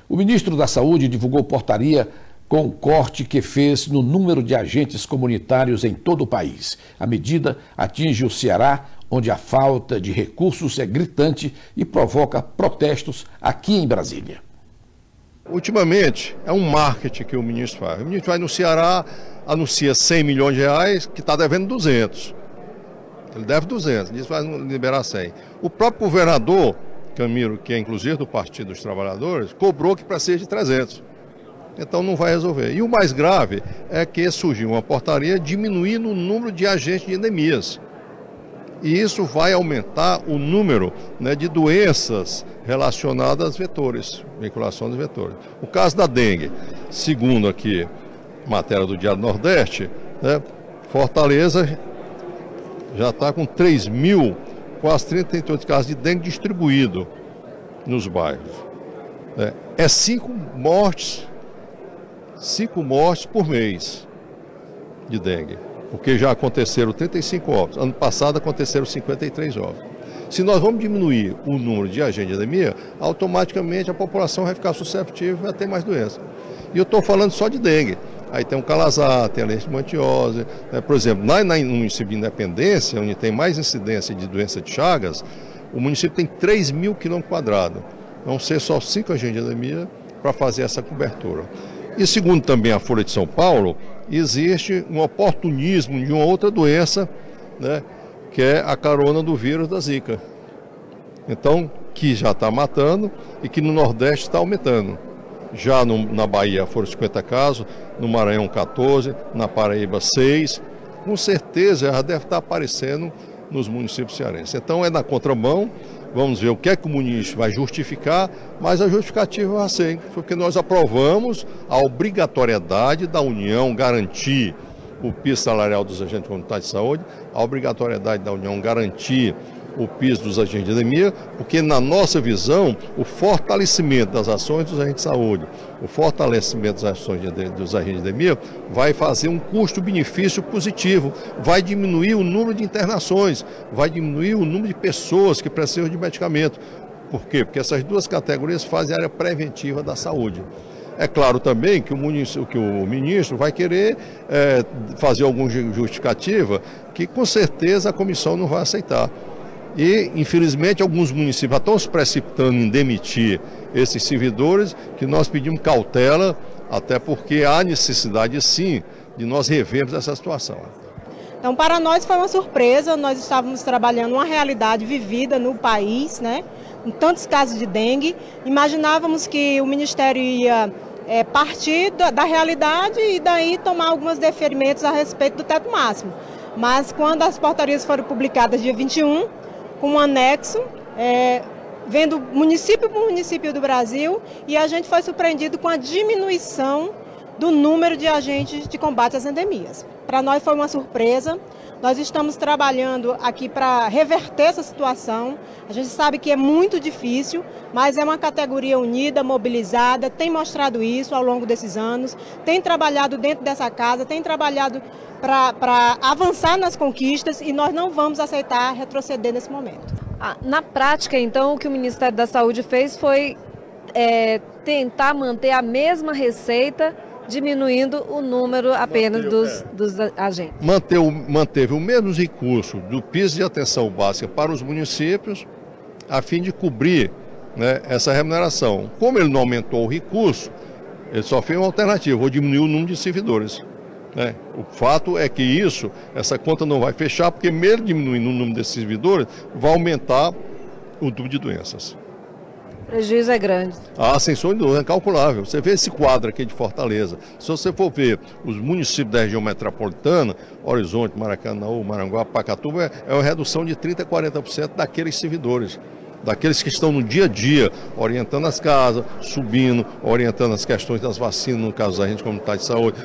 O ministro da Saúde divulgou portaria com o corte que fez no número de agentes comunitários em todo o país. A medida atinge o Ceará, onde a falta de recursos é gritante e provoca protestos aqui em Brasília. Ultimamente, é um marketing que o ministro faz. O ministro vai no Ceará, anuncia 100 milhões de reais, que está devendo 200. Ele deve 200, diz que vai liberar 100. O próprio governador, Camilo, que é inclusive do Partido dos Trabalhadores, cobrou que para ser de 300. Então não vai resolver. E o mais grave é que surgiu uma portaria diminuindo o número de agentes de endemias. E isso vai aumentar o número, né, de doenças relacionadas aos vetores, vinculação dos vetores. O caso da dengue, segundo aqui, matéria do Diário do Nordeste, né, Fortaleza já está com 3.000, quase 38 casos de dengue distribuído nos bairros. É 5 mortes por mês de dengue. Porque já aconteceram 35 óbitos. Ano passado aconteceram 53 óbitos. Se nós vamos diminuir o número de agentes de endemia, automaticamente a população vai ficar susceptível e vai ter mais doença. E eu estou falando só de dengue. Aí tem o calazar, tem a leishmaniose. Né? Por exemplo, lá no município de Independência, onde tem mais incidência de doença de Chagas, o município tem 3.000 km². Vão ser só 5 agentes de endemia para fazer essa cobertura. E segundo também a Folha de São Paulo, existe um oportunismo de uma outra doença, né, que é a carona do vírus da Zika. Então, que já está matando e que no Nordeste está aumentando. Já na Bahia foram 50 casos, no Maranhão 14, na Paraíba 6. Com certeza já deve estar aparecendo nos municípios cearenses. Então é na contramão. Vamos ver o que é que o ministro vai justificar, mas a justificativa vai ser, porque nós aprovamos a obrigatoriedade da União garantir o piso salarial dos agentes comunitários de saúde, a obrigatoriedade da União garantir o piso dos agentes de endemia, porque na nossa visão, o fortalecimento das ações dos agentes de saúde, o fortalecimento das ações dos agentes de endemia vai fazer um custo-benefício positivo, vai diminuir o número de internações, vai diminuir o número de pessoas que precisam de medicamento. Por quê? Porque essas duas categorias fazem a área preventiva da saúde. É claro também que o ministro vai querer fazer alguma justificativa que com certeza a comissão não vai aceitar. E, infelizmente, alguns municípios já estão se precipitando em demitir esses servidores, que nós pedimos cautela, até porque há necessidade, sim, de nós revermos essa situação. Então, para nós foi uma surpresa, nós estávamos trabalhando uma realidade vivida no país, né, com tantos casos de dengue. Imaginávamos que o Ministério ia partir da realidade e daí tomar alguns deferimentos a respeito do teto máximo. Mas quando as portarias foram publicadas dia 21, com um anexo, vendo município por município do Brasil, e a gente foi surpreendido com a diminuição do número de agentes de combate às endemias. Para nós foi uma surpresa. Nós estamos trabalhando aqui para reverter essa situação. A gente sabe que é muito difícil, mas é uma categoria unida, mobilizada, tem mostrado isso ao longo desses anos, tem trabalhado dentro dessa casa, tem trabalhado para avançar nas conquistas e nós não vamos aceitar retroceder nesse momento. Na prática, então, o que o Ministério da Saúde fez foi tentar manter a mesma receita, diminuindo o número apenas dos agentes. Manteve o mesmo recurso do piso de atenção básica para os municípios, a fim de cobrir, né, essa remuneração. Como ele não aumentou o recurso, ele só fez uma alternativa, vou diminuir o número de servidores. O fato é que essa conta não vai fechar, porque mesmo diminuindo o número desses servidores, vai aumentar o número de doenças. O prejuízo é grande. Sem sombra de dúvida, é incalculável. Você vê esse quadro aqui de Fortaleza. Se você for ver os municípios da região metropolitana, Horizonte, Maracanaú, Maranguape, Pacatuba, é uma redução de 30% a 40% daqueles servidores. Daqueles que estão no dia a dia, orientando as casas, subindo, orientando as questões das vacinas, no caso da gente comunitária de saúde,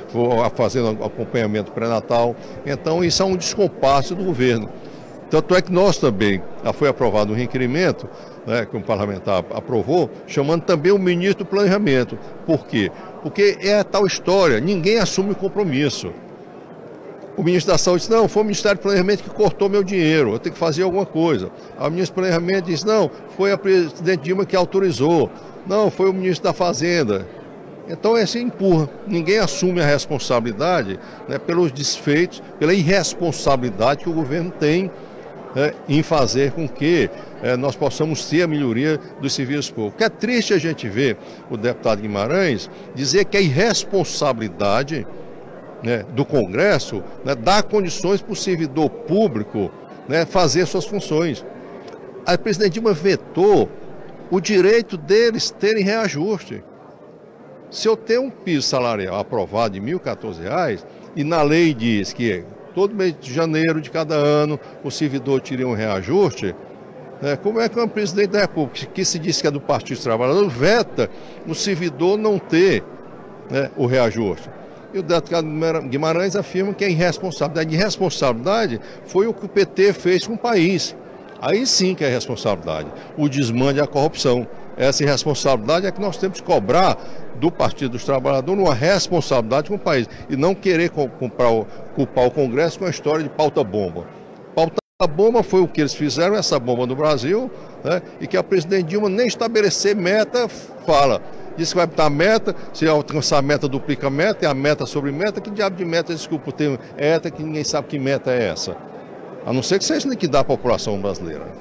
fazendo acompanhamento pré-natal. Então, isso é um descompasso do governo. Tanto é que nós também, já foi aprovado um requerimento, né, que um parlamentar aprovou, chamando também o ministro do Planejamento. Por quê? Porque é a tal história, ninguém assume o compromisso. O ministro da Saúde disse, não, foi o Ministério do Planejamento que cortou meu dinheiro, eu tenho que fazer alguma coisa. Aí o ministro do Planejamento disse, não, foi a presidente Dilma que autorizou. Não, foi o ministro da Fazenda. Então esse empurra, ninguém assume a responsabilidade, né, pelos desfeitos, pela irresponsabilidade que o governo tem, né, em fazer com que nós possamos ter a melhoria dos serviços públicos. É triste a gente ver o deputado Guimarães dizer que a irresponsabilidade, né, do Congresso, né, dá condições para o servidor público, né, fazer suas funções. A presidente Dilma vetou o direito deles terem reajuste. Se eu tenho um piso salarial aprovado de R$ 1.014 e na lei diz que todo mês de janeiro de cada ano o servidor tira um reajuste, como é que o presidente da República, que se diz que é do Partido dos Trabalhadores, veta o servidor não ter, né, o reajuste? E o deputado Guimarães afirma que é irresponsabilidade. Irresponsabilidade foi o que o PT fez com o país. Aí sim que é responsabilidade. O desmande e a corrupção. Essa irresponsabilidade é que nós temos que cobrar do Partido dos Trabalhadores uma responsabilidade com o país. E não querer culpar o Congresso com a história de pauta-bomba. Pauta-bomba foi o que eles fizeram, essa bomba no Brasil, né, e que a presidente Dilma nem estabelecer meta fala. Diz que vai botar meta, se alcançar a meta, duplica a meta, e a meta sobre meta. Que diabo de meta, desculpa, tem ETA que ninguém sabe que meta é essa. A não ser que seja liquidar a população brasileira.